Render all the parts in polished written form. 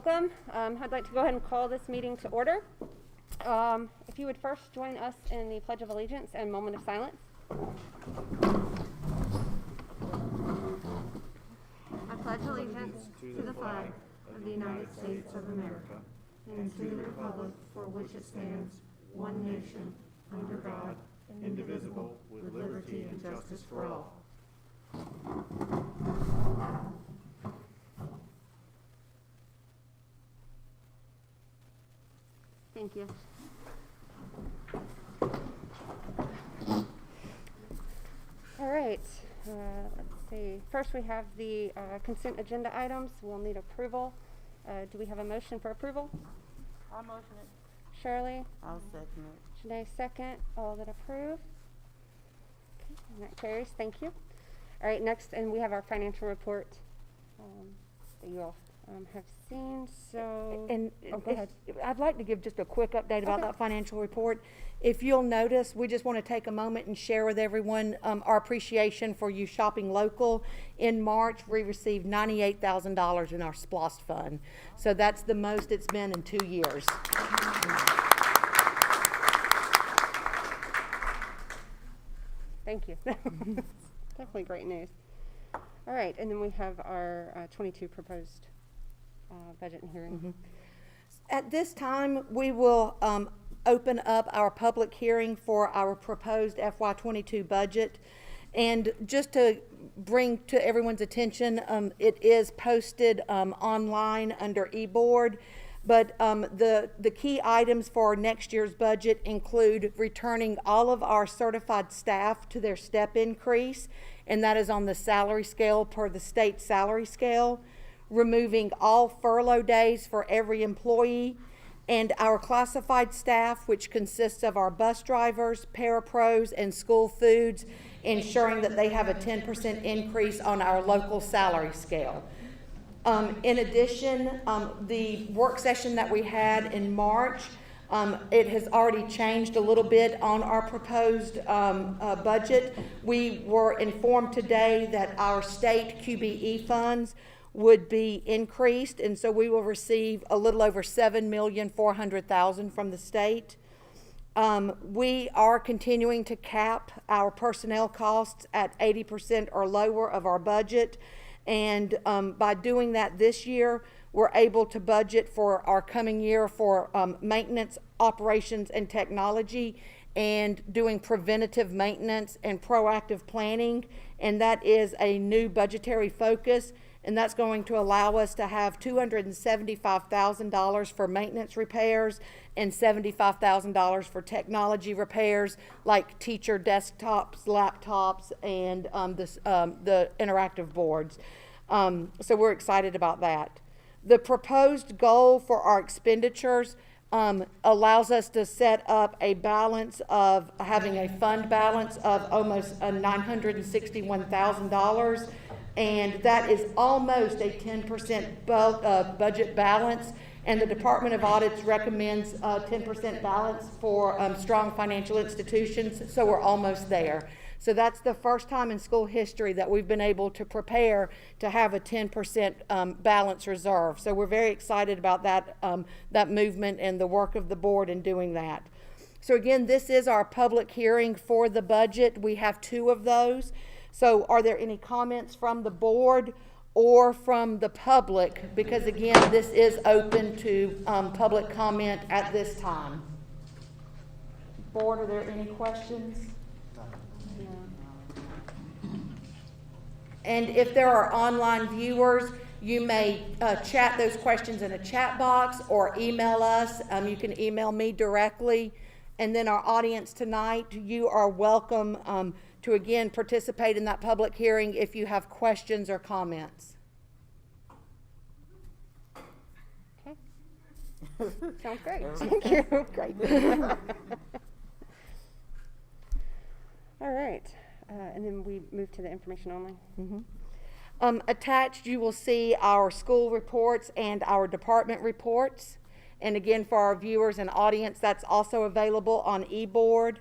Welcome. I'd like to go ahead and call this meeting to order. If you would first join us in the Pledge of Allegiance and moment of silence. I pledge allegiance to the flag of the United States of America and to the republic for which it stands, one nation, under God, indivisible, with liberty and justice for all. Thank you. All right, let's see. First we have the consent agenda items. We'll need approval. Do we have a motion for approval? I'll motion it. Shirley? I'll second it. Janae, second. All that approve? Okay, and that carries. Thank you. All right, next, and we have our financial report that you all have seen. So, go ahead. I'd like to give just a quick update about that financial report. If you'll notice, we just want to take a moment and share with everyone our appreciation for you shopping local. In March, we received $98,000 in our SPLOST fund. So that's the most it's been in 2 years. Thank you. Definitely great news. All right, and then we have our 22 proposed budget and hearing. Mm-hmm. At this time, we will open up our public hearing for our proposed FY22 budget. And just to bring to everyone's attention, it is posted online under eBoard. But the key items for next year's budget include returning all of our certified staff to their step increase, and that is on the salary scale per the state salary scale, removing all furlough days for every employee, and our classified staff, which consists of our bus drivers, parapros, and school foods, ensuring that they have a 10% increase on our local salary scale. In addition, the work session that we had in March, it has already changed a little bit on our proposed budget. We were informed today that our state QBE funds would be increased, and so we will receive a little over $7,400,000 from the state. We are continuing to cap our personnel costs at 80% or lower of our budget. And by doing that this year, we're able to budget for our coming year for maintenance, operations, and technology, and doing preventative maintenance and proactive planning. And that is a new budgetary focus, and that's going to allow us to have $275,000 for maintenance repairs and $75,000 for technology repairs, like teacher desktops, laptops, and the interactive boards. So we're excited about that. The proposed goal for our expenditures allows us to set up a balance of having a fund balance of almost $961,000, and that is almost a 10% budget balance. And the Department of Audits recommends 10% balance for strong financial institutions, so we're almost there. So that's the first time in school history that we've been able to prepare to have a 10% balance reserve. So we're very excited about that, that movement and the work of the board in doing that. So again, this is our public hearing for the budget. We have 2 of those. So are there any comments from the board or from the public? Because again, this is open to public comment at this time. Board, are there any questions? No. And if there are online viewers, you may chat those questions in a chat box or email us. You can email me directly. And then our audience tonight, you are welcome to again participate in that public hearing if you have questions or comments. Okay. Sounds great. Thank you. Great. All right. And then we move to the information only. Mm-hmm. Attached, you will see our school reports and our department reports. And again, for our viewers and audience, that's also available on eBoard.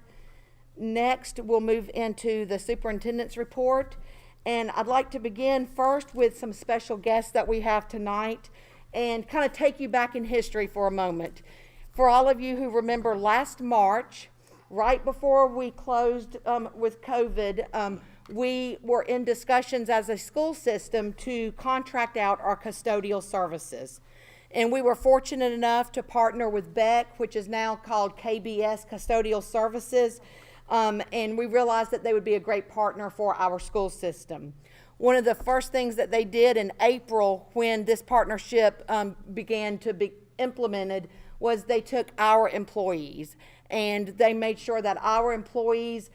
Next, we'll move into the superintendent's report. And I'd like to begin first with some special guests that we have tonight. and kind of take you back in history for a moment. For all of you who remember last March, right before we closed with COVID, we were in discussions as a school system to contract out our custodial services. And we were fortunate enough to partner with Beck, which is now called KBS Custodial Services, and we realized that they would be a great partner for our school system. One of the first things that they did in April when this partnership began to be implemented was they took our employees, and they made sure that our employees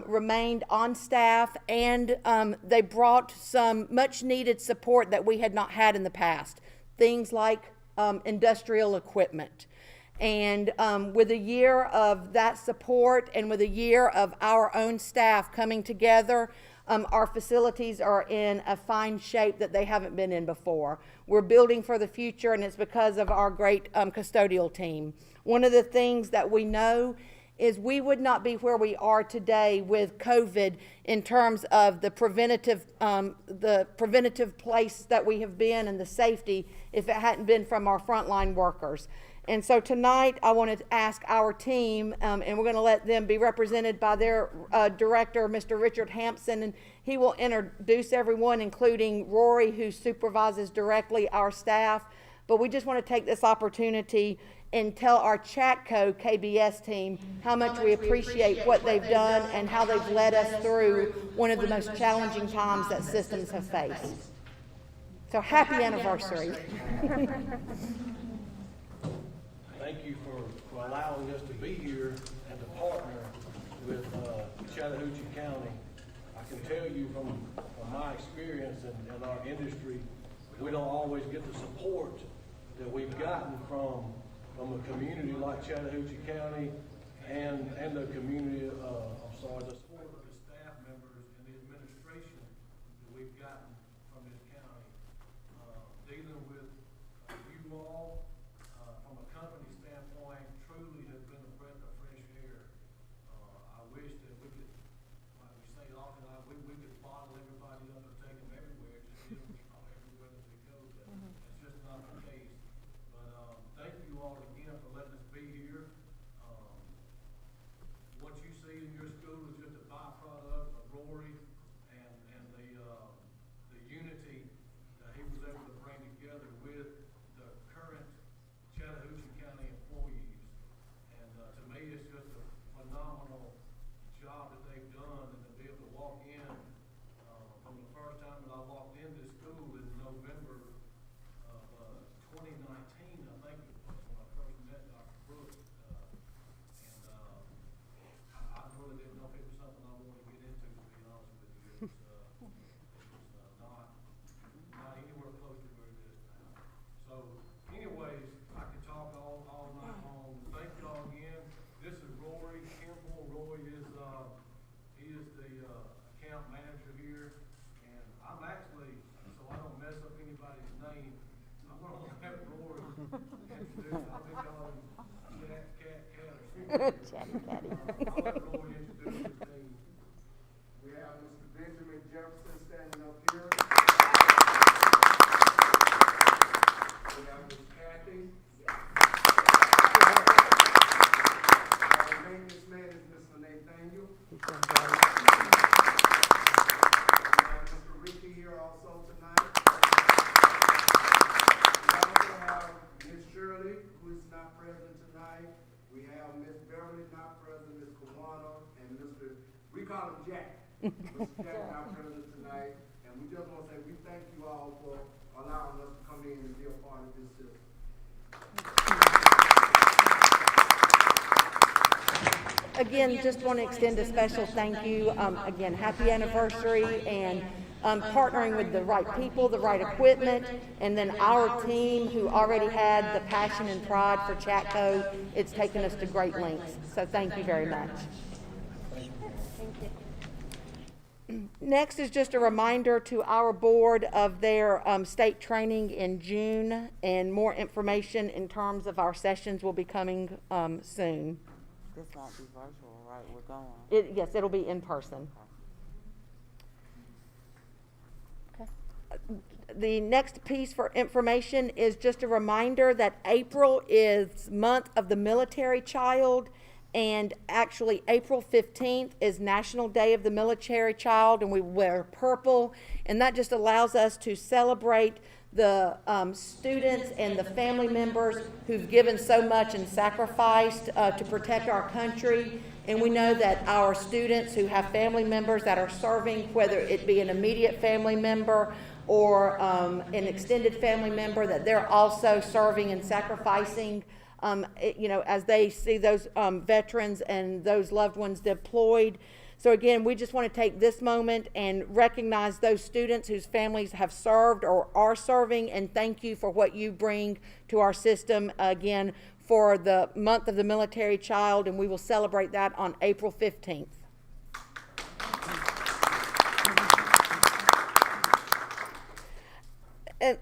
remained on staff, and they brought some much needed support that we had not had in the past. Things like industrial equipment. And with a year of that support and with a year of our own staff coming together, our facilities are in a fine shape that they haven't been in before. We're building for the future, and it's because of our great custodial team. One of the things that we know is we would not be where we are today with COVID in terms of the preventative place that we have been and the safety if it hadn't been from our frontline workers. And so tonight I wanted to ask our team, and we're going to let them be represented by their director, Mr. Richard Hampson, and he will introduce everyone, including Rory, who supervises directly our staff. But we just want to take this opportunity and tell our Chatco KBS team how much we appreciate what they've done and how they've led us through one of the most challenging times that systems have faced. So happy anniversary. Thank you for allowing us to be here and to partner with Chattahoochee County. I can tell you from my experience in our industry, we don't always get the support that we've gotten from a community like Chattahoochee County and the community, the support of the staff members and the administration that we've gotten from this county. Dealing with you all from a company standpoint truly has been a breath of fresh air. I wish that we could, like we say often, we could bottle everybody up and take them everywhere, just give them everywhere that they go, but it's just not the case. But thank you all again for letting us be here. What you see in your school is just a byproduct of Rory and the unity that he was able to bring together with the current Chattahoochee County employees. And to me, it's just a phenomenal job that they've done, and to be able to walk in from the first time that I walked into school in November of 2019, I think it was, when I first met Dr. Brooks. I really didn't know if it was something I wanted to get into, to be honest with you. It was not anywhere close to where it is now. So anyways, I could talk all night long. Thank y'all again. This is Rory Campbell. Rory is he is the account manager here, and I'm actually, so I don't mess up anybody's name, I'm gonna let Rory introduce. I'll be calling Chatty Catty. I'll let Rory introduce his team. We have Mr. Benjamin Jefferson standing up here. We have Ms. Kathy. Our maintenance man is Mr. Nathaniel. We have Mr. Ricky here also tonight. We also have Ms. Shirley, who is not present tonight. We have Ms. Beverly not present, Ms. Kawana, and we call him Jack. Mr. Jack not present tonight. And we just want to say we thank you all for allowing us to come in and be a part of this system. Again, just want to extend a special thank you. Again, happy anniversary, and partnering with the right people, the right equipment, and then our team who already had the passion and pride for Chatco. It's taken us to great lengths. So thank you very much. Next is just a reminder to our board of their state training in June, and more information in terms of our sessions will be coming soon. This won't be virtual, right? We're going. Yes, it'll be in person. Okay. The next piece for information is just a reminder that April is month of the military child, and actually April 15th is National Day of the Military Child, and we wear purple, and that just allows us to celebrate the students and the family members who've given so much and sacrificed to protect our country. And we know that our students who have family members that are serving, whether it be an immediate family member or an extended family member, that they're also serving and sacrificing, as they see those veterans and those loved ones deployed. So again, we just want to take this moment and recognize those students whose families have served or are serving, and thank you for what you bring to our system, again, for the month of the military child, and we will celebrate that on April 15th.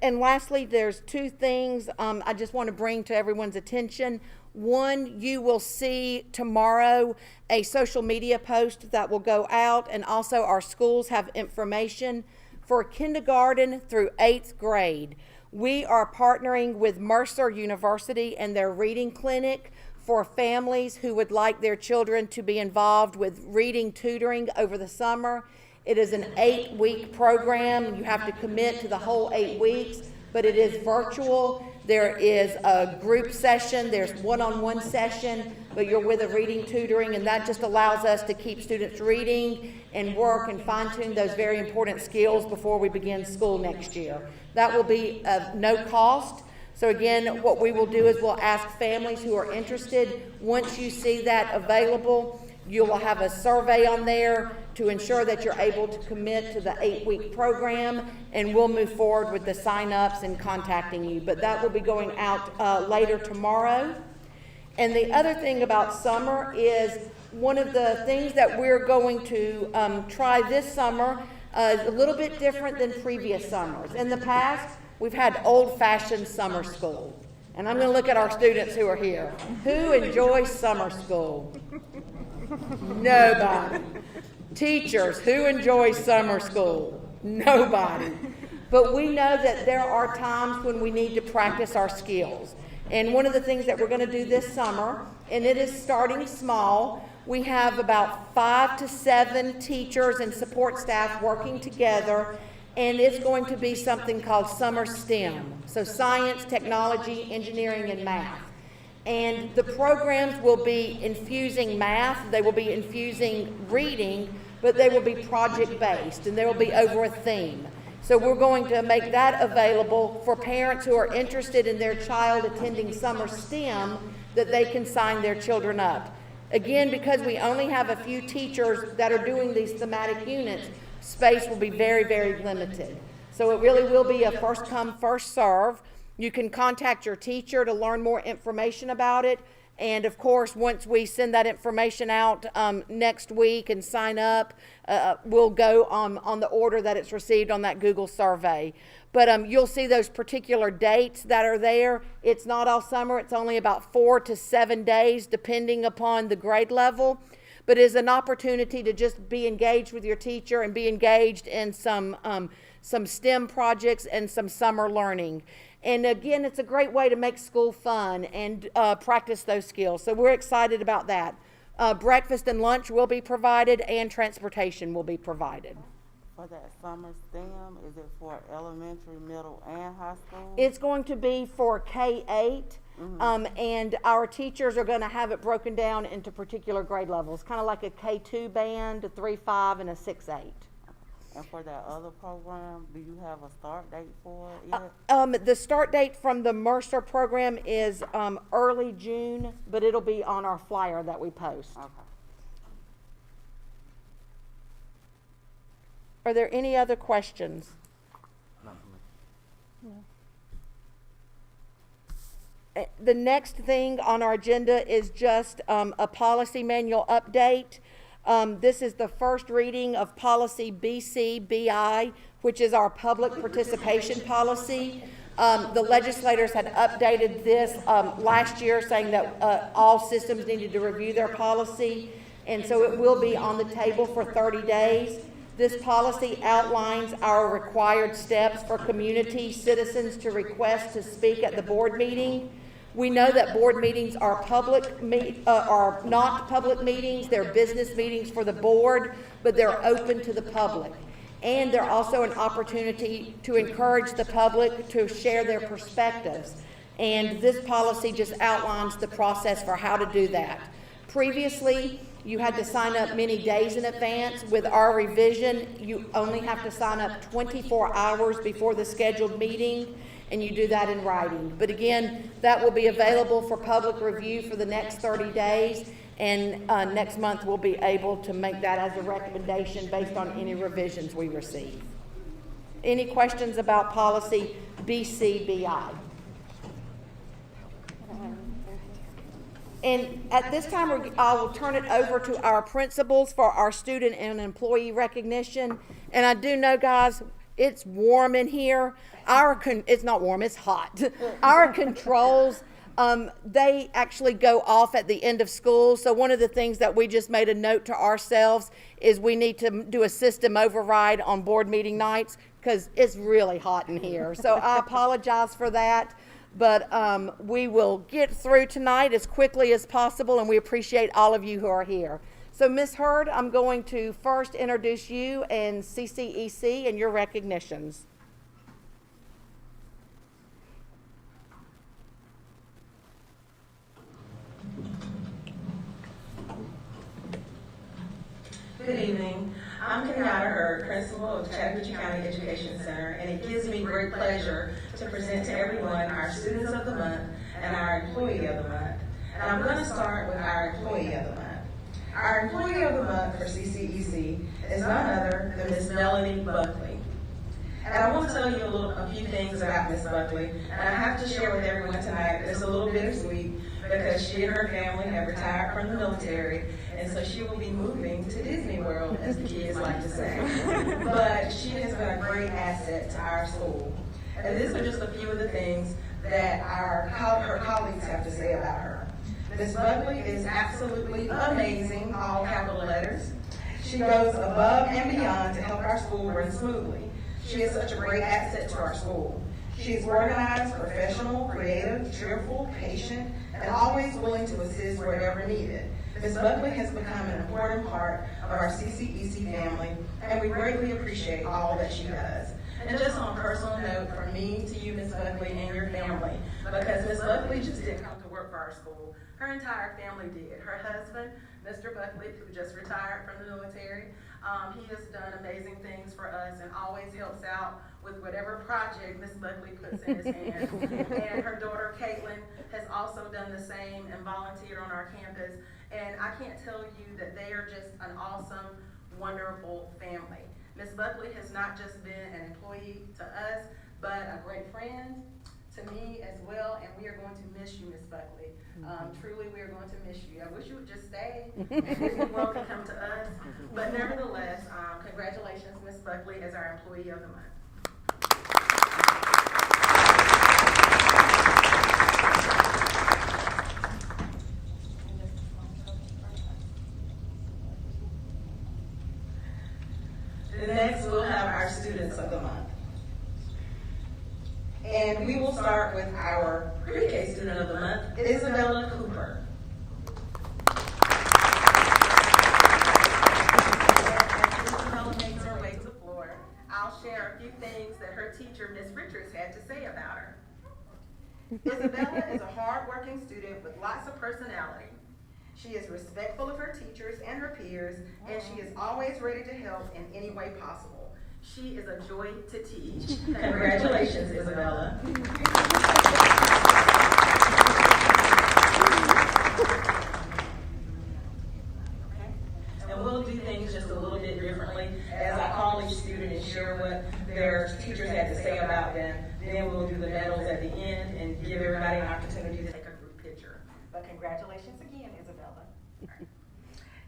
And lastly, there's two things I just want to bring to everyone's attention. One, you will see tomorrow a social media post that will go out, and also our schools have information for kindergarten through 8th grade. We are partnering with Mercer University and their reading clinic for families who would like their children to be involved with reading tutoring over the summer. It is an 8-week program. You have to commit to the whole 8 weeks, but it is virtual. There is a group session, there's one-on-one session, but you're with a reading tutoring, and that just allows us to keep students reading and work and fine-tune those very important skills before we begin school next year. That will be of no cost. So again, what we will do is we'll ask families who are interested, once you see that available, you will have a survey on there to ensure that you're able to commit to the 8-week program, and we'll move forward with the sign-ups and contacting you. But that will be going out later tomorrow. And the other thing about summer is one of the things that we're going to try this summer is a little bit different than previous summers. In the past, we've had old-fashioned summer school. And I'm going to look at our students who are here. Who enjoys summer school? Nobody. Teachers, who enjoys summer school? Nobody. But we know that there are times when we need to practice our skills. And one of the things that we're going to do this summer, and it is starting small, we have about 5 to 7 teachers and support staff working together, and it's going to be something called Summer STEM. So science, technology, engineering, and math. And the programs will be infusing math, they will be infusing reading, but they will be project-based, and they will be over a theme. So we're going to make that available for parents who are interested in their child attending summer STEM, that they can sign their children up. Again, because we only have a few teachers that are doing these thematic units, space will be very, very limited. So it really will be a first come, first serve. You can contact your teacher to learn more information about it. And of course, once we send that information out next week and sign up, we'll go on the order that it's received on that Google survey. But you'll see those particular dates that are there. It's not all summer. It's only about 4 to 7 days, depending upon the grade level. But it is an opportunity to just be engaged with your teacher and be engaged in some STEM projects and some summer learning. And again, it's a great way to make school fun and practice those skills. So we're excited about that. Breakfast and lunch will be provided, and transportation will be provided. For that summer STEM, is it for elementary, middle, and high school? It's going to be for K-8, and our teachers are going to have it broken down into particular grade levels, kind of like a K2 band, a 3-5, and a 6-8. And for that other program, do you have a start date for it yet? The start date from the Mercer program is early June, but it'll be on our flyer that we post. Okay. Are there any other questions? The next thing on our agenda is just a policy manual update. This is the first reading of policy BCBI, which is our public participation policy. The legislators had updated this last year, saying that all systems needed to review their policy, and so it will be on the table for 30 days. This policy outlines our required steps for community citizens to request to speak at the board meeting. We know that board meetings are are not public meetings. They're business meetings for the board, but they're open to the public. And they're also an opportunity to encourage the public to share their perspectives. And this policy just outlines the process for how to do that. Previously, you had to sign up many days in advance. With our revision, you only have to sign up 24 hours before the scheduled meeting, and you do that in writing. But again, that will be available for public review for the next 30 days, and next month we'll be able to make that as a recommendation based on any revisions we receive. Any questions about policy BCBI? And at this time, I will turn it over to our principals for our student and employee recognition. And I do know, guys, it's warm in here. It's not warm, it's hot. Our controls, they actually go off at the end of school. So one of the things that we just made a note to ourselves is we need to do a system override on board meeting nights because it's really hot in here. So I apologize for that. But we will get through tonight as quickly as possible, and we appreciate all of you who are here. So, Ms. Hurd, I'm going to first introduce you and CCEC and your recognitions. Good evening. I'm Kenyatta Hurd, Principal of Chattahoochee County Education Center, and it gives me great pleasure to present to everyone our Students of the Month and our Employee of the Month. And I'm going to start with our Employee of the Month. Our Employee of the Month for CCEC is none other than Ms. Melanie Buckley. And I want to tell you a few things about Ms. Buckley, and I have to share with everyone tonight that it's a little bittersweet because she and her family have retired from the military, and so she will be moving to Disney World, as the kids like to say. But she has been a great asset to our school. And these are just a few of the things that her colleagues have to say about her. Ms. Buckley is absolutely amazing, all capital letters. She goes above and beyond to help our school run smoothly. She is such a great asset to our school. She is organized, professional, creative, cheerful, patient, and always willing to assist wherever needed. Ms. Buckley has become an important part of our CCEC family, and we greatly appreciate all that she does. And just on a personal note, from me to you, Ms. Buckley, and your family, because Ms. Buckley just didn't come to work for our school. Her entire family did. Her husband, Mr. Buckley, who just retired from the military, he has done amazing things for us and always helps out with whatever project Ms. Buckley puts in his hands. And her daughter, Caitlin, has also done the same and volunteered on our campus. And I can't tell you that they are just an awesome, wonderful family. Ms. Buckley has not just been an employee to us, but a great friend to me as well, and we are going to miss you, Ms. Buckley. Truly, we are going to miss you. I wish you would just stay and Disney World could come to us. But nevertheless, congratulations, Ms. Buckley, as our Employee of the Month. Next, we'll have our Students of the Month. And we will start with our pre-K Student of the Month, Isabella Cooper. As Isabella makes her way to the floor, I'll share a few things that her teacher, Ms. Richards, had to say about her. Isabella is a hard-working student with lots of personality. She is respectful of her teachers and her peers, and she is always ready to help in any way possible. She is a joy to teach. Congratulations, Isabella. And we'll do things just a little bit differently. As I call each student and share what their teachers had to say about them, then we'll do the medals at the end and give everybody an opportunity to take a group picture. But congratulations again, Isabella. Right.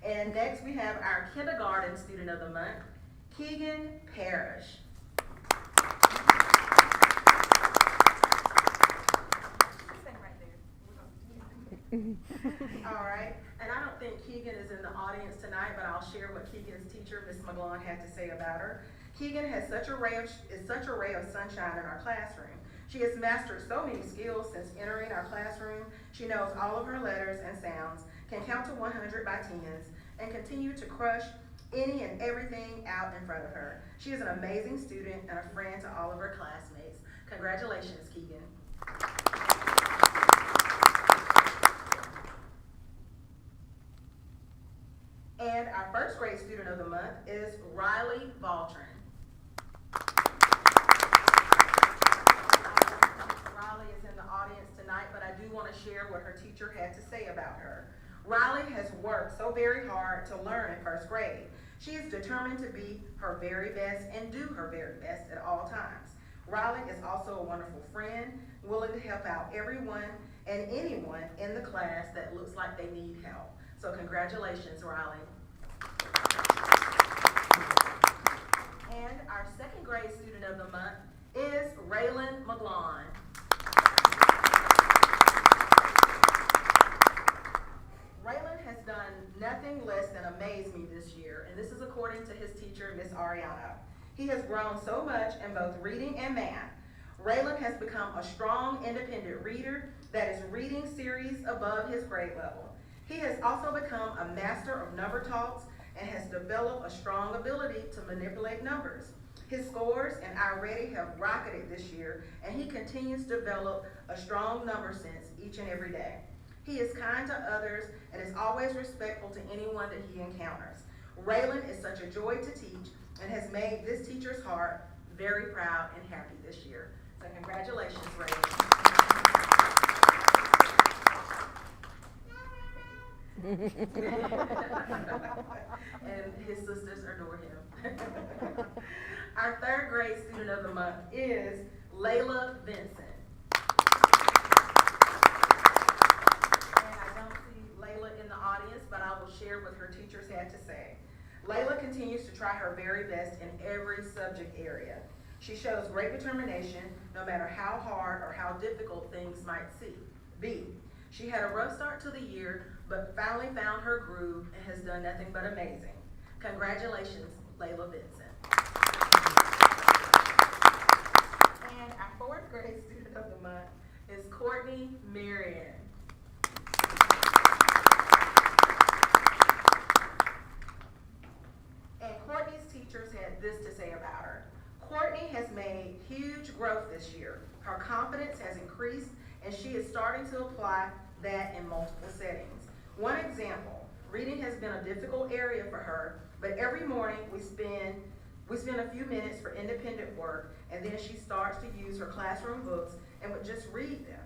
And next we have our kindergarten student of the month, Keegan, Parish. Stand right there. All right, and I don't think Keegan is in the audience tonight, but I'll share what Keegan's teacher, Miss Malone, had to say about her. Keegan is such a ray of sunshine in our classroom. She has mastered so many skills since entering our classroom. She knows all of her letters and sounds, can count to 100 by tens, and continue to crush any and everything out in front of her. She is an amazing student and a friend to all of her classmates. Congratulations, Keegan. And our first grade student of the month is Riley Baltron. Riley is in the audience tonight, but I do want to share what her teacher had to say about her. Riley has worked so very hard to learn in first grade. She is determined to be her very best and do her very best at all times. Riley is also a wonderful friend, willing to help out everyone and anyone in the class that looks like they need help. So congratulations, Riley. And our second grade student of the month is Raylan Malone. Raylan has done nothing less than amaze me this year, and this is according to his teacher, Miss Ariana. He has grown so much in both reading and math. Raylan has become a strong, independent reader that is reading series above his grade level. He has also become a master of number talks and has developed a strong ability to manipulate numbers. His scores and iReady have rocketed this year, and he continues to develop a strong number sense each and every day. He is kind to others and is always respectful to anyone that he encounters. Raylan is such a joy to teach and has made this teacher's heart very proud and happy this year. So congratulations, Raylan. And his sisters adore him. Our third grade student of the month is Layla Vincent. And I don't see Layla in the audience, but I will share what her teachers had to say. Layla continues to try her very best in every subject area. She shows great determination no matter how hard or how difficult things might be. She had a rough start to the year, but finally found her groove and has done nothing but amazing. Congratulations, Layla Vincent. And our fourth grade student of the month is Courtney Marion. And Courtney's teachers had this to say about her. Courtney has made huge growth this year. Her confidence has increased, and she is starting to apply that in multiple settings. One example, reading has been a difficult area for her, but every morning we spend a few minutes for independent work, and then she starts to use her classroom books and would just read them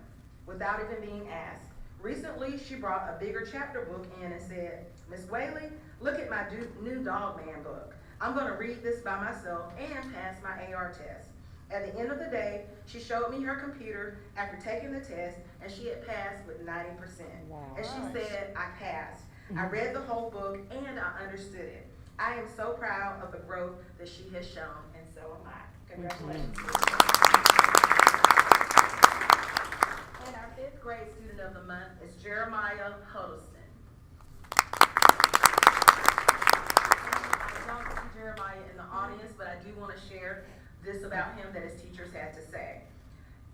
without even being asked. Recently, she brought a bigger chapter book in and said, "Miss Whaley, look at my new Dog Man book. I'm going to read this by myself and pass my AR test." At the end of the day, she showed me her computer after taking the test, and she had passed with 90%. Wow. And she said, "I passed. I read the whole book and I understood it. I am so proud of the growth that she has shown, and so am I." Congratulations. And our fifth grade student of the month is Jeremiah Huddleston. I don't see Jeremiah in the audience, but I do want to share this about him that his teachers had to say.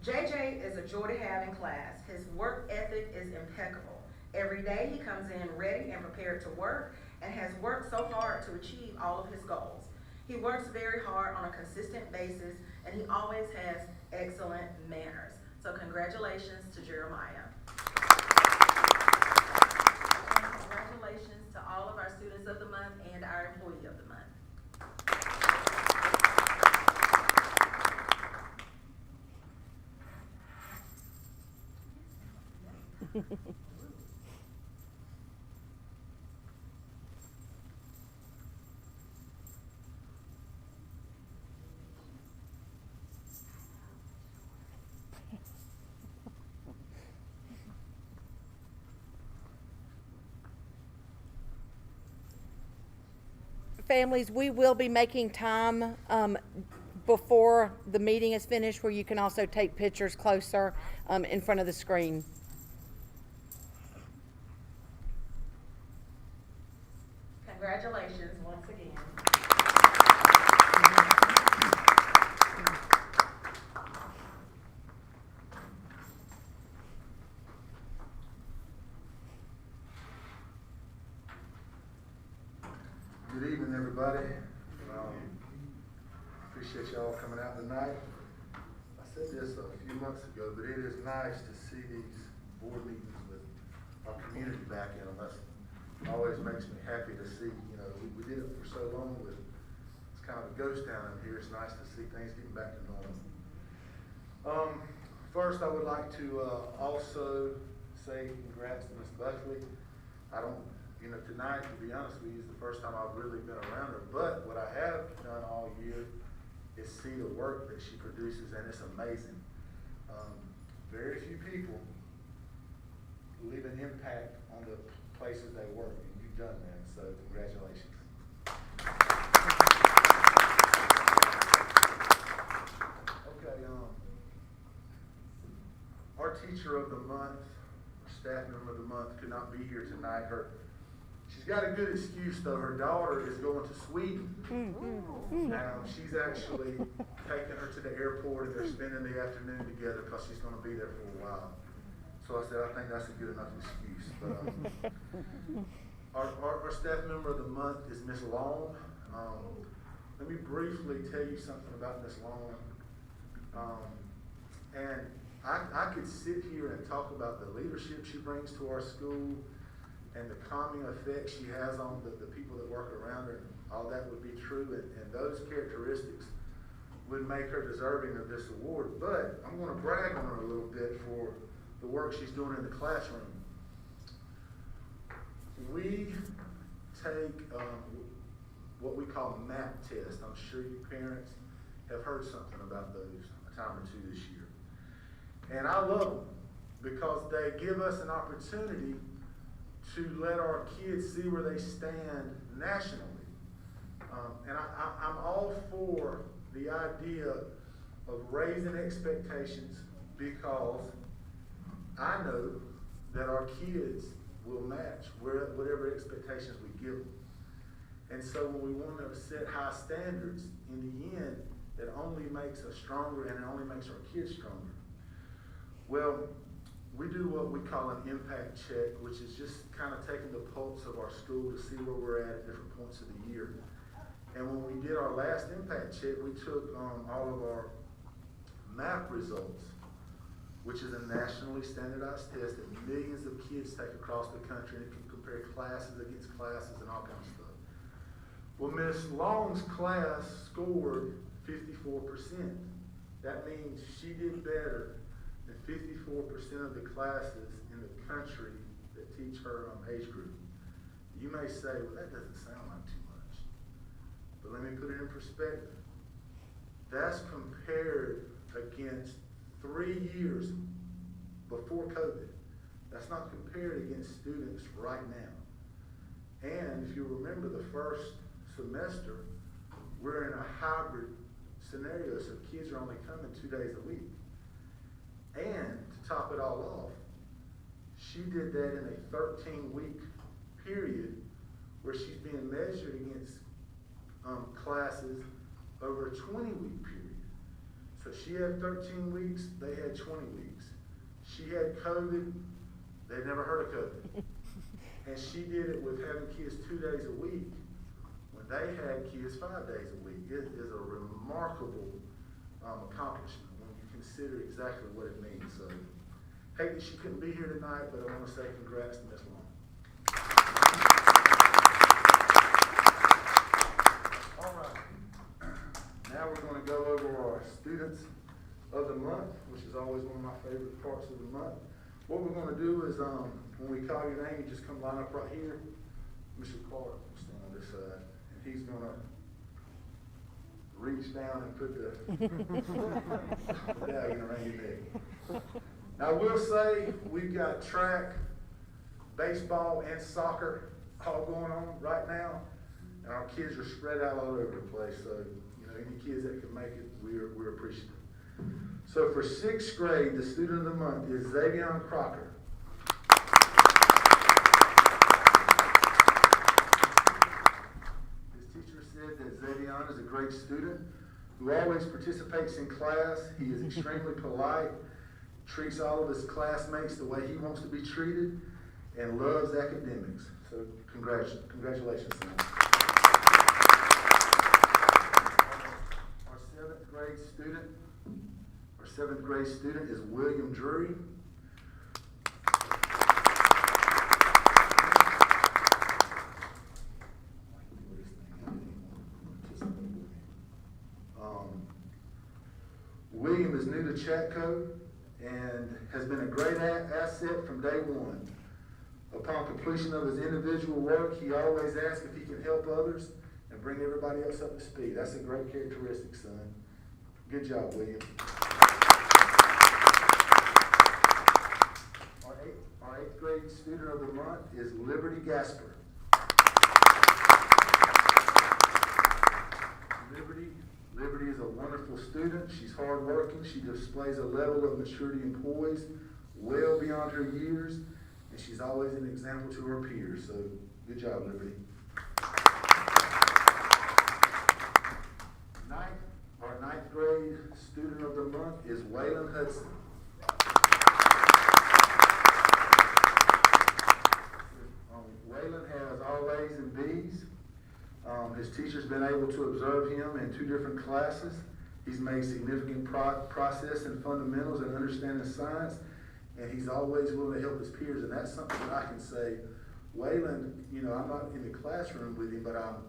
JJ is a joy to have in class. His work ethic is impeccable. Every day he comes in ready and prepared to work and has worked so hard to achieve all of his goals. He works very hard on a consistent basis, and he always has excellent manners. So congratulations to Jeremiah. And congratulations to all of our students of the month and our employee of the month. Families, we will be making time before the meeting is finished where you can also take pictures closer in front of the screen. Congratulations once again. Good evening, everybody. Appreciate y'all coming out tonight. I said this a few months ago, but it is nice to see these board meetings with our community back in them. That always makes me happy to see. You know, we did it for so long with, it's kind of a ghost town in here. It's nice to see things getting back to normal. First, I would like to also say congrats to Ms. Buckley. Tonight, to be honest with you, is the first time I've really been around her. But what I have done all year is see the work that she produces, and it's amazing. Very few people leave an impact on the places they work, and you've done that, so congratulations. Okay, our teacher of the month, or staff member of the month, could not be here tonight. She's got a good excuse though. Her daughter is going to Sweden. She's actually taking her to the airport and they're spending the afternoon together because she's going to be there for a while. So I said, I think that's a good enough excuse. But our staff member of the month is Miss Long. Let me briefly tell you something about Miss Long. And I could sit here and talk about the leadership she brings to our school and the calming effect she has on the people that work around her. All that would be true, and those characteristics would make her deserving of this award. But I'm going to brag on her a little bit for the work she's doing in the classroom. We take what we call MAP tests. I'm sure you parents have heard something about those a time or two this year. And I love them because they give us an opportunity to let our kids see where they stand nationally. And I'm all for the idea of raising expectations because I know that our kids will match whatever expectations we give them. And so when we want to set high standards, in the end, it only makes us stronger and it only makes our kids stronger. Well, we do what we call an impact check, which is just kind of taking the pulse of our school to see where we're at different points of the year. And when we did our last impact check, we took all of our MAP results, which is a nationally standardized test that millions of kids take across the country, and it can compare classes against classes and all kinds of stuff. Well, Miss Long's class scored 54%. That means she did better than 54% of the classes in the country that teach her age group. You may say, well, that doesn't sound like too much. But let me put it in perspective. That's compared against 3 years before COVID. That's not compared against students right now. And if you remember the first semester, we're in a hybrid scenario, so kids are only coming 2 days a week. And to top it all off, she did that in a 13-week period where she's being measured against classes over a 20-week period. So she had 13 weeks, they had 20 weeks. She had COVID, they'd never heard of COVID. And she did it with having kids 2 days a week when they had kids 5 days a week. It is a remarkable accomplishment when you consider exactly what it means. So, hate that she couldn't be here tonight, but I want to say congrats to Ms. Long. All right. Now we're going to go over our students of the month, which is always one of my favorite parts of the month. What we're going to do is, when we call your name, you just come line up right here. Mr. Clark will stand on this side, and he's going to reach down and put the medallion around your neck. Now, I will say we've got track, baseball, and soccer all going on right now, and our kids are spread out all over the place. So, any kids that can make it, we're appreciative. So for 6th grade, the student of the month is Xavier Crocker. who always participates in class. He is extremely polite, treats all of his classmates the way he wants to be treated, and loves academics. So congratulations, son. Our seventh grade student is William Drury. William is new to Chatco and has been a great asset from day one. Upon completion of his individual work, he always asks if he can help others and bring everybody else up to speed. That's a great characteristic, son. Good job, William. Our eighth grade student of the month is Liberty Gasper. Liberty is a wonderful student. She's hardworking. She displays a level of maturity and poise well beyond her years, and she's always an example to her peers. So, good job, Liberty. Our ninth grade student of the month is Waylon Hudson. Waylon has all A's and B's. His teacher's been able to observe him in 2 different classes. He's made significant process and fundamentals and understanding science, and he's always willing to help his peers. And that's something that I can say, Waylon, I'm not in the classroom with him, but I'm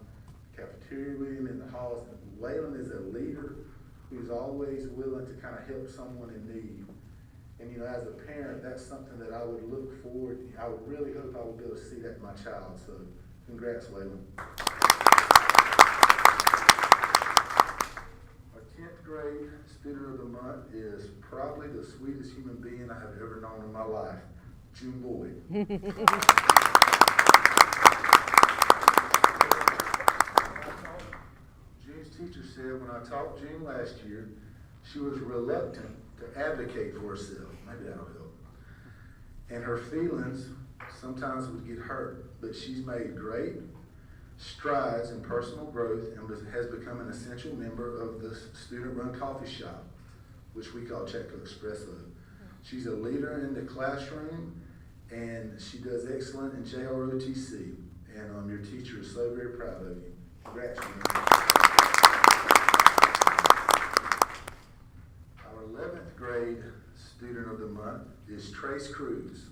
cafeteria with him in the halls. Waylon is a leader who's always willing to kind of help someone in need. And as a parent, that's something that I would look forward. I would really hope I would be able to see that in my child. So, congrats, Waylon. Our 10th grade student of the month is probably the sweetest human being I have ever known in my life, June Boyd. June's teacher said when I taught June last year, she was reluctant to advocate for herself. Maybe that'll help. And her feelings sometimes would get hurt, but she's made great strides in personal growth and has become an essential member of the student-run coffee shop, which we call Chatco Espresso. She's a leader in the classroom, and she does excellent in JROTC. And your teacher is so very proud of you. Congrats, man. Our 11th grade student of the month is Trace Cruz.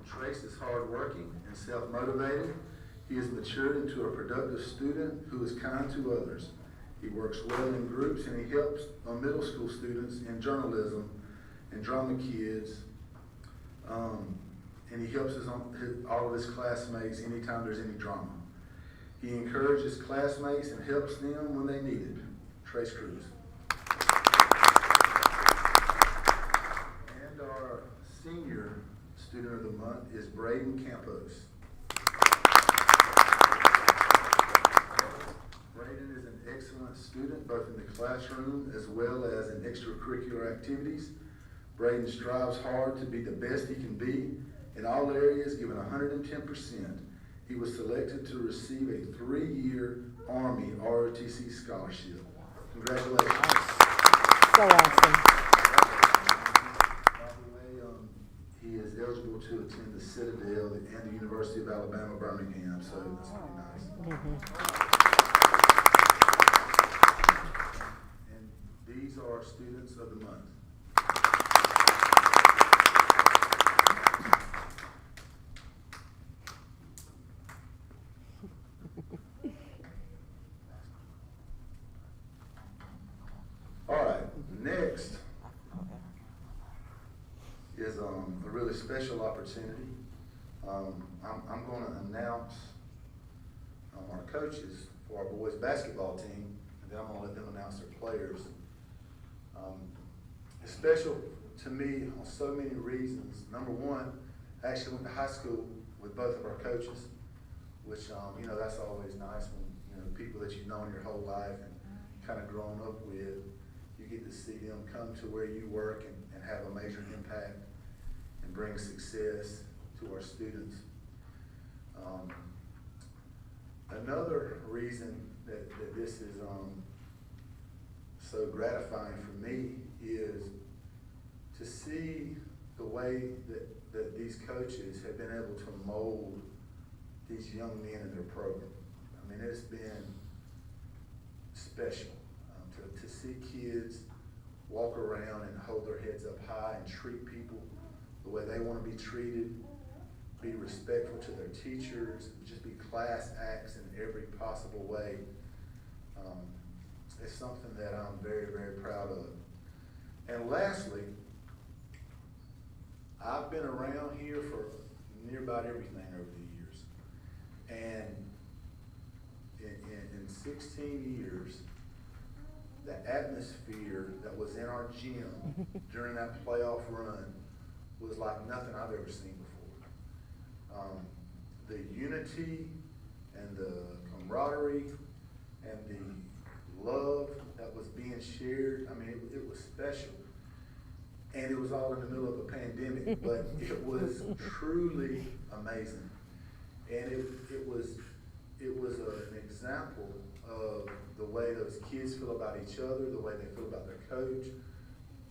Trace is hardworking and self-motivated. He has matured into a productive student who is kind to others. He works well in groups, and he helps middle school students in journalism and drama kids. And he helps all of his classmates anytime there's any drama. He encourages classmates and helps them when they need it. Trace Cruz. And our senior student of the month is Braden Campos. Braden is an excellent student both in the classroom as well as in extracurricular activities. Braden strives hard to be the best he can be in all areas, giving 110%. He was selected to receive a 3-year Army ROTC scholarship. Congratulations. So awesome. He is eligible to attend the Citadel and the University of Alabama, Birmingham, so that's pretty nice. And these are our students of the month. All right, next is a really special opportunity. I'm going to announce our coaches for our boys basketball team, and then I'm going to let them announce their players. It's special to me on so many reasons. Number one, I actually went to high school with both of our coaches, which that's always nice when people that you've known your whole life and kind of grown up with, you get to see them come to where you work and have a major impact and bring success to our students. Another reason that this is so gratifying for me is to see the way that these coaches have been able to mold these young men in their program. I mean, it's been special to see kids walk around and hold their heads up high and treat people the way they want to be treated, be respectful to their teachers, just be class acts in every possible way. It's something that I'm very, very proud of. And lastly, I've been around here for near about everything over the years. And in 16 years, the atmosphere that was in our gym during that playoff run was like nothing I've ever seen before. The unity and the camaraderie and the love that was being shared, I mean, it was special. And it was all in the middle of a pandemic, but it was truly amazing. And it was an example of the way those kids feel about each other, the way they feel about their coach.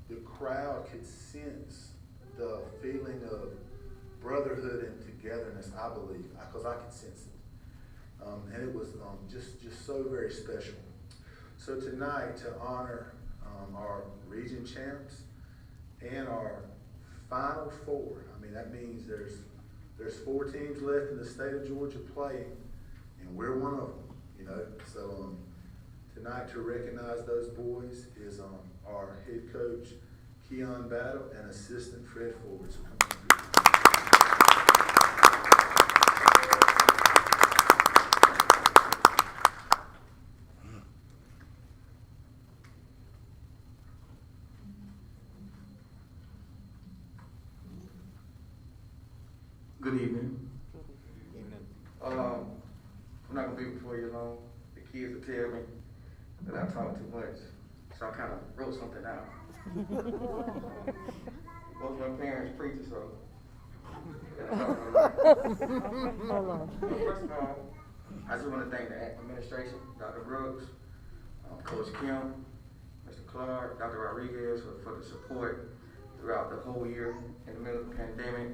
The crowd could sense the feeling of brotherhood and togetherness, I believe, because I could sense it. And it was just so very special. So tonight, to honor our region champs and our Final Four, I mean, that means there's 4 teams left in the state of Georgia playing, and we're one of them, you know. So tonight, to recognize those boys is our head coach, Keegan Battle, and assistant Fred Ford. So come on. Good evening. I'm not gonna be before you long. The kids will tell me that I talk too much, so I kind of wrote something out. Both of my parents preachers, so. First of all, I just want to thank the administration, Dr. Brooks, Coach Kim, Mr. Clark, Dr. Rodriguez for the support throughout the whole year in the middle of the pandemic.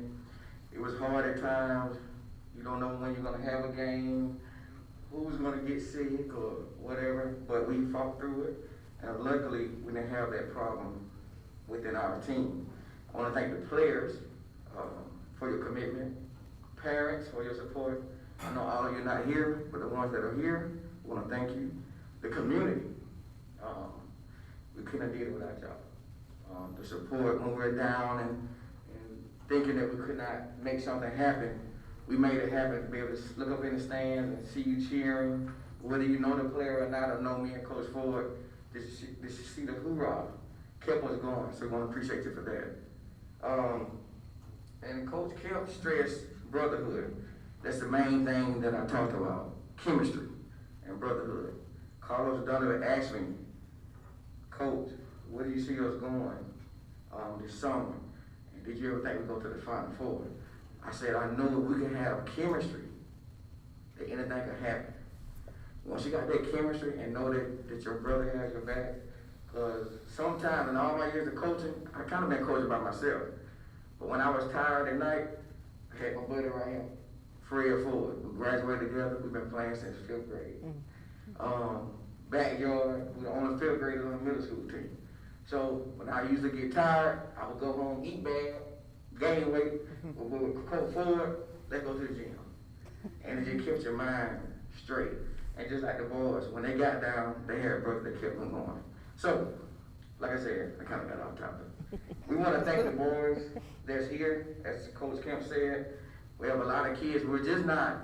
It was hard at times. You don't know when you're going to have a game, who's going to get sick or whatever, but we fought through it. And luckily, we didn't have that problem within our team. I want to thank the players for your commitment, parents for your support. I know all of you are not here, but the ones that are here, I want to thank you. The community, we couldn't have did it without y'all. The support when we're down and thinking that we could not make something happen, we made it happen to be able to look up in the stands and see you cheering, whether you know the player or not, or know me and Coach Ford, just see the hoorah kept us going, so we want to appreciate you for that. And Coach kept stressed brotherhood. That's the main thing that I talked about, chemistry and brotherhood. Carlos Donovan asked me, Coach, where do you see us going this summer? And did you ever think we'd go to the Final Four? I said, I know if we can have chemistry, that anything can happen. Once you got that chemistry and know that your brother has your back, because sometimes in all my years of coaching, I kind of been coaching by myself. But when I was tired at night, I had my buddy right here, Fred Ford. We graduated together. We've been playing since 5th grade. Backyard, we were the only 5th graders on the middle school team. So when I used to get tired, I would go home, eat bad, gain weight, with Coach Ford, let's go to the gym. And it just kept your mind straight. And just like the boys, when they got down, they had a brother that kept them going. So, like I said, I kind of got off topic. We want to thank the boys that's here, as Coach Kemp said. We have a lot of kids. We're just not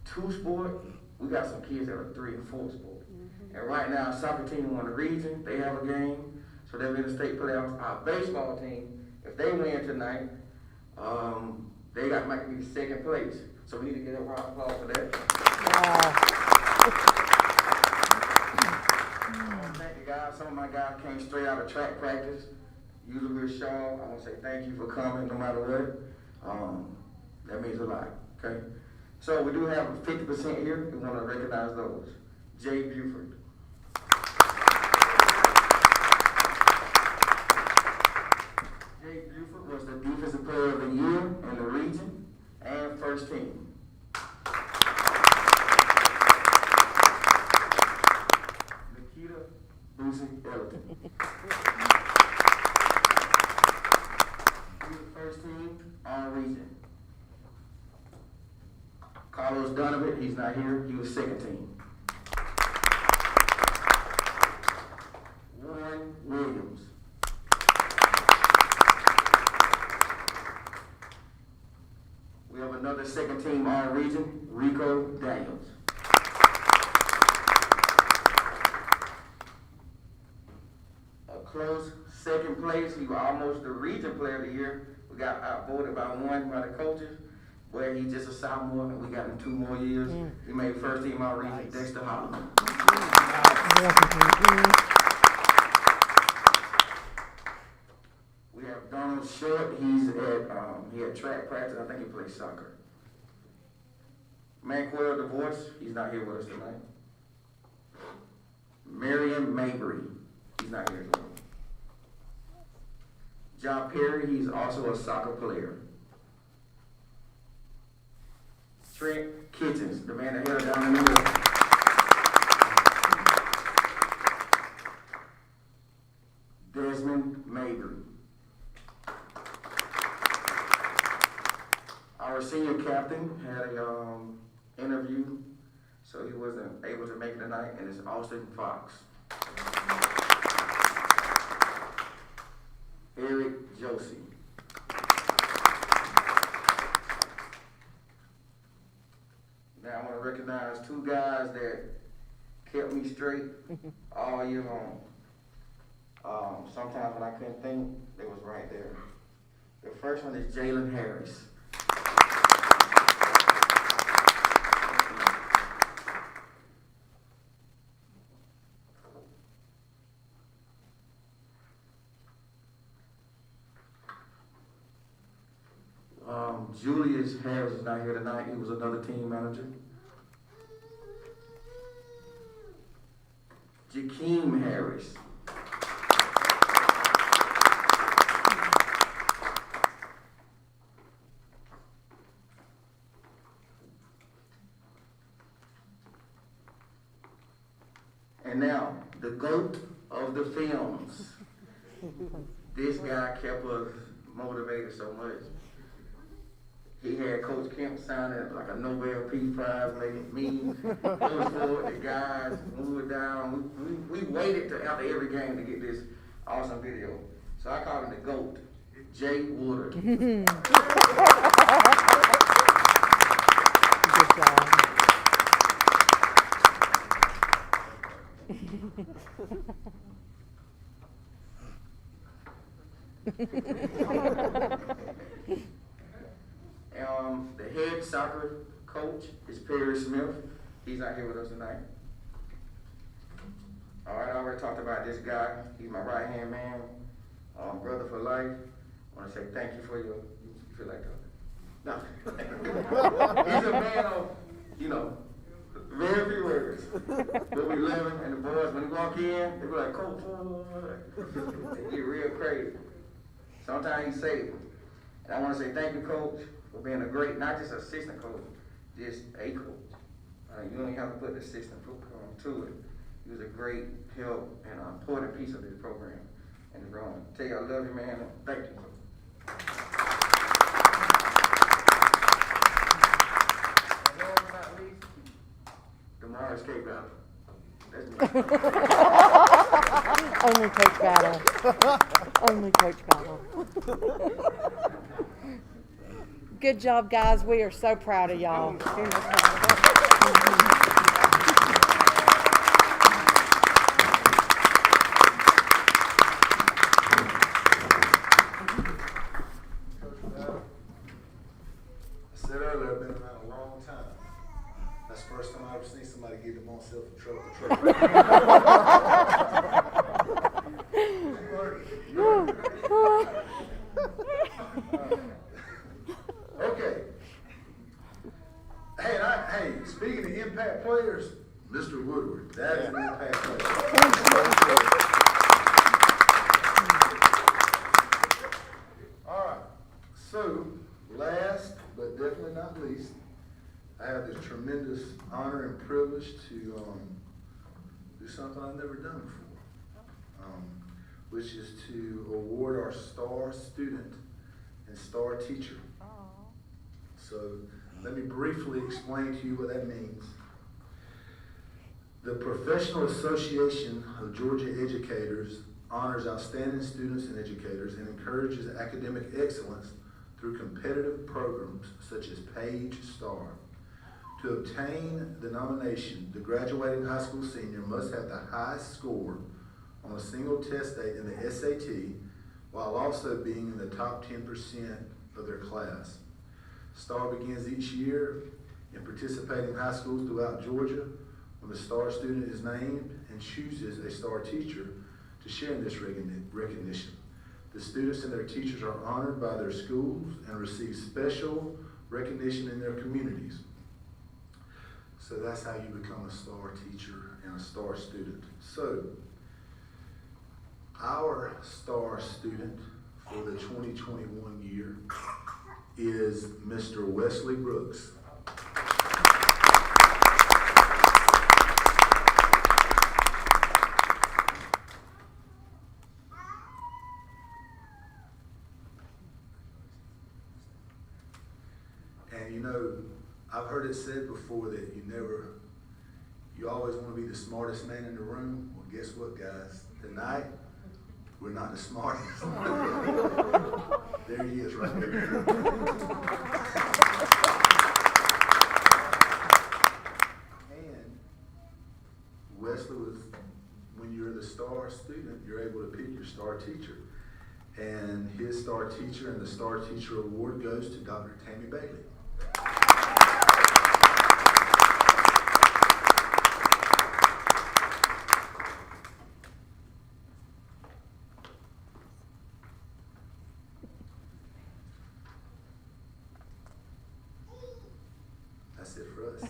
2-sport. We got some kids that are 3 and 4 sport. And right now, soccer team won the region. They have a game, so they'll be in the state playoffs. Our baseball team, if they win tonight, they might be 2nd place. So we need to get a round of applause for that. Thank you guys. Some of my guys came straight out of track practice. Usually we're sharp. I want to say thank you for coming no matter what. That means a lot, okay? So we do have 50% here. We want to recognize those. Jay Buford. Jay Buford was the Defensive Player of the Year in the region and first team. Nikita Boosie Elton. He was first team all region. Carlos Donovan, he's not here, he was second team. Warren Williams. We have another second team all region, Rico Daniels. A close second place, he was almost the region player of the year. We got outvoted by one by the coaches. Where he's just a sophomore, and we got him 2 more years. He made first team all region, nice. Dexter Holloman. We have Donald Short. He's at he had track practice. I think he plays soccer. Manquil Divorce. He's not here with us tonight. Marion Mabry. He's not here as well. John Perry. He's also a soccer player. Trent Kitchens, the man that held down in the middle. Desmond Mabry. Our senior captain had a interview, so he wasn't able to make it tonight, and it's Austin Fox. Eric Josie. Now I want to recognize 2 guys that kept me straight all year long. Sometimes when I couldn't think, they was right there. The first one is Jalen Harris. Julius Harris is not here tonight. He was another team manager. Jakeem Harris. And now, the GOAT of the films. This guy kept us motivated so much. He had Coach Kemp signing like a Nobel Peace Prize, making me, Coach Ford, the guys, when we were down. We waited to after every game to get this awesome video. So I call him the GOAT, Jay Woodard. Good job. The head soccer coach is Parish Smith. He's not here with us tonight. All right, I already talked about this guy. He's my right-hand man, brother for life. I want to say thank you for your, you feel like that? No. He's a man of, very few words. But we love him, and the boys, when they walk in, they be like, Coach, they get real crazy. Sometimes he saves them. And I want to say thank you, Coach, for being a great, not just assistant coach, just a coach. You don't even have to put the assistant to it. He was a great help and an important piece of this program and the growing. Tell you I love you, man. Thank you. And last but not least, Demar Escape Battle. That's me. Only Coach Battle. Only Coach Battle. Good job, guys. We are so proud of y'all. First time I ever seen somebody give them on self a truck. Okay. Hey, players, Mr. Woodward. That is an impact player. All right. So, last but definitely not least, I have this tremendous honor and privilege to do something I've never done before, which is to award our star student and star teacher. So let me briefly explain to you what that means. The Professional Association of Georgia Educators honors outstanding students and educators and encourages academic excellence through competitive programs such as Page Star. To obtain the nomination, the graduating high school senior must have the highest score on a single test date in the SAT, while also being in the top 10% of their class. STAR begins each year in participating high schools throughout Georgia when the STAR student is named and chooses a STAR teacher to share in this recognition. The students and their teachers are honored by their schools and receive special recognition in their communities. So that's how you become a STAR teacher and a STAR student. So, our STAR student for the 2021 year is Mr. Wesley Brooks. And you know, I've heard it said before that you always want to be the smartest man in the room. Well, guess what, guys? Tonight, we're not the smartest. There he is right there. And Wesley when you're the STAR student, you're able to pick your STAR teacher. And his STAR teacher and the STAR Teacher Award goes to Dr. Tammy Bailey. That's it for us.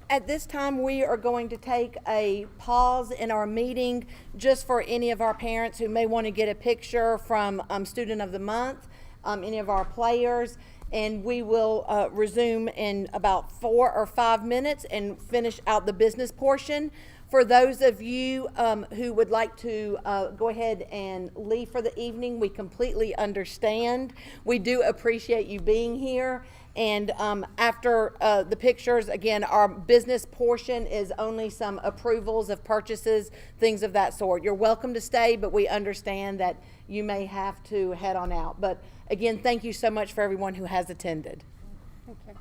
At this time, we are going to take a pause in our meeting just for any of our parents who may want to get a picture from Student of the Month, any of our players, and we will resume in about 4 or 5 minutes and finish out the business portion. For those of you who would like to go ahead and leave for the evening, we completely understand. We do appreciate you being here. And after the pictures, again, our business portion is only some approvals of purchases, things of that sort. You're welcome to stay, but we understand that you may have to head on out. But again, thank you so much for everyone who has attended. Okay.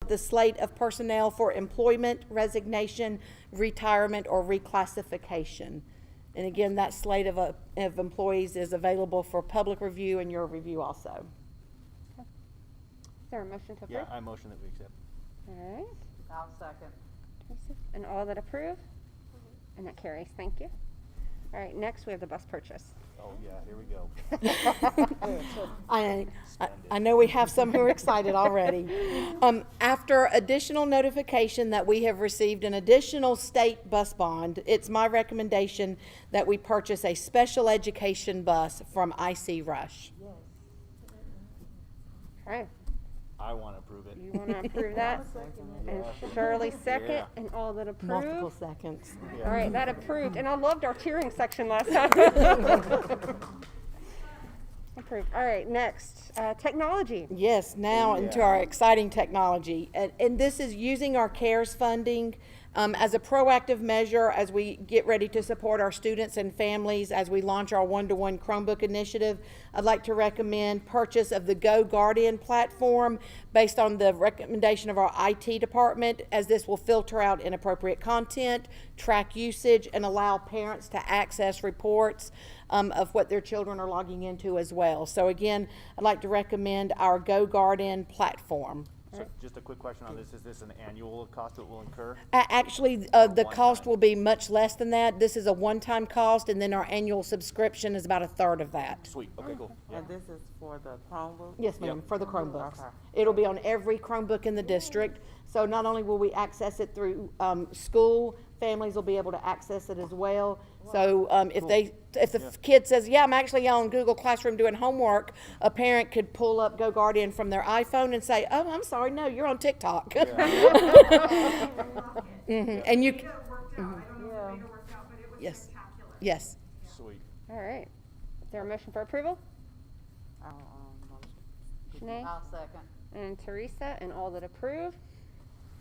the slate of personnel for employment, resignation, retirement, or reclassification. And again, that slate of employees is available for public review and your review also. Is there a motion to approve? Yeah, I motion that we accept. All right. I'll second. And all that approve? And that carries, thank you. All right, next we have the bus purchase. Oh, yeah, here we go. I know we have some who are excited already. After additional notification that we have received an additional state bus bond, it's my recommendation that we purchase a special education bus from IC Rush. All right, I want to approve it. you want to approve that? And Shirley second, Yeah. and all that Multiple approve? seconds. All right, that approved, and I loved our cheering section last time. Approved. All right, next, technology. Yes, now into our exciting technology. And this is using our CARES funding as a proactive measure as we get ready to support our students and families as we launch our one-to-one Chromebook initiative. I'd like to recommend purchase of the Go Guardian platform based on the recommendation of our IT department, as this will filter out inappropriate content, track usage, and allow parents to access reports of what their children are logging into as well. So again, I'd like to recommend our Go Guardian platform. So just a quick question on this. Is this an annual cost that will incur? Actually, the cost will be much less than that. This is a one-time cost, and then our annual subscription is about a third of that. Sweet, okay, cool. Yeah. And this is for the Chromebook? Yes, ma'am, for the Chromebooks. Okay. It'll be on every Chromebook in the district. So not only will we access it through school, families will be able to access it as well. So if the kid says, yeah, I'm actually on Google Classroom doing homework, a parent could pull up Go Guardian from their iPhone and say, oh, I'm sorry, no, you're on TikTok. And you, yes, yes. Sweet. All right, is there a motion for approval? Motion. Shanae? I'll second. And Teresa, and all that approve?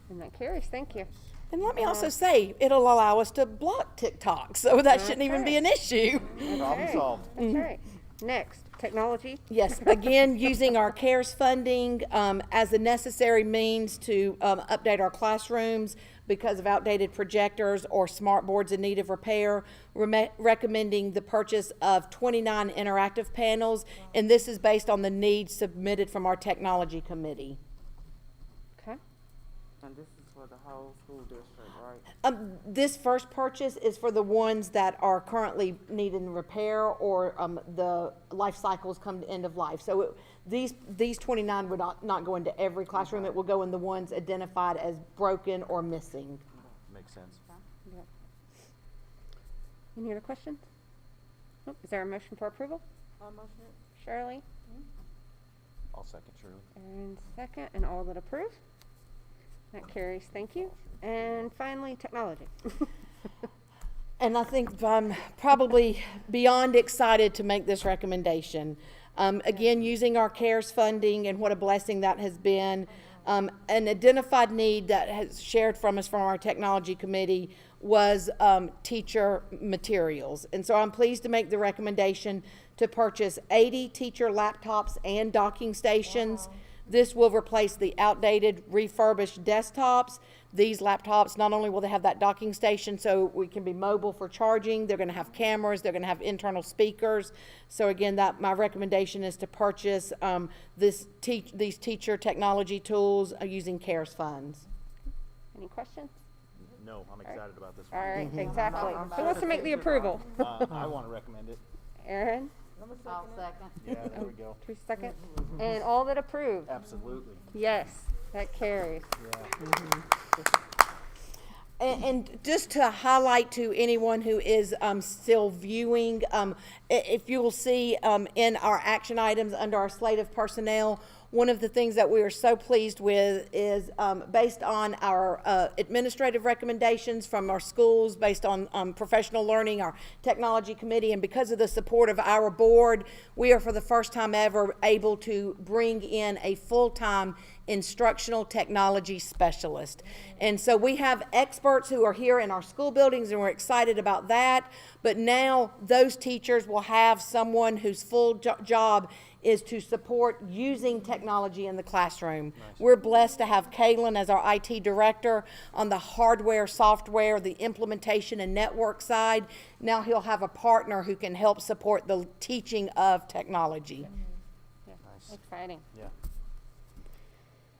And that carries, thank you. And let me also say, it'll allow us to block TikTok, so that shouldn't even be an issue. Problem Okay. solved. That's right. Next, technology. Yes, again, using our CARES funding as a necessary means to update our classrooms because of outdated projectors or smart boards in need of repair, recommending the purchase of 29 interactive panels, and this is based on the needs submitted from our technology committee. Okay. And this is for the whole school district, right? This first purchase is for the ones that are currently needing repair or the life cycles come to end of life. So these 29 would not go into every classroom. It will go in the ones identified as broken or missing. Makes sense. Yep. Any other questions? Nope. Is there a motion for approval? I'll motion it. Shirley, I'll second, Shirley. and second, and all that approve? That carries, thank you. And finally, technology. And I think I'm probably beyond excited to make this recommendation. Again, using our CARES funding, and what a blessing that has been. An identified need that has shared from us from our technology committee was teacher materials. And so I'm pleased to make the recommendation to purchase 80 teacher laptops and docking stations. This will replace the outdated refurbished desktops. These laptops, not only will they have that docking station so we can be mobile for charging, they're going to have cameras, they're going to have internal speakers. So again, my recommendation is to purchase these teacher technology tools using CARES funds. Any questions? No, I'm excited about this All one. right, exactly. Who wants to make the approval? I want to recommend it. Aaron? I'll second. Yeah, there we go. Teresa, second. And all that approve? Absolutely. Yes, that carries. And just to highlight to anyone who is still viewing, if you will see in our action items under our slate of personnel, one of the things that we are so pleased with is based on our administrative recommendations from our schools, based on professional learning, our technology committee, and because of the support of our board, we are for the first time ever able to bring in a full-time instructional technology specialist. And so we have experts who are here in our school buildings, and we're excited about that. But now those teachers will have someone whose full job is to support using technology in the classroom. We're blessed to have Kaylin as our IT director on the hardware, software, the implementation and network side. Now he'll have a partner who can help support the teaching of technology. Exciting. Yeah.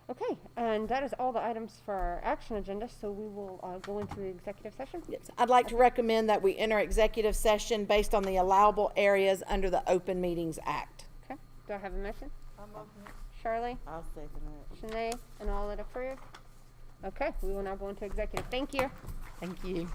Okay, and that is all the items for our action agenda, so we will go into executive session. Yes, I'd like to recommend that we enter executive session based on the allowable areas under the Open Meetings Act. Okay, do I have a motion? Shirley, I'll second it. Shanae, and all that approve? Okay, we will now go into executive. Thank you. Thank you.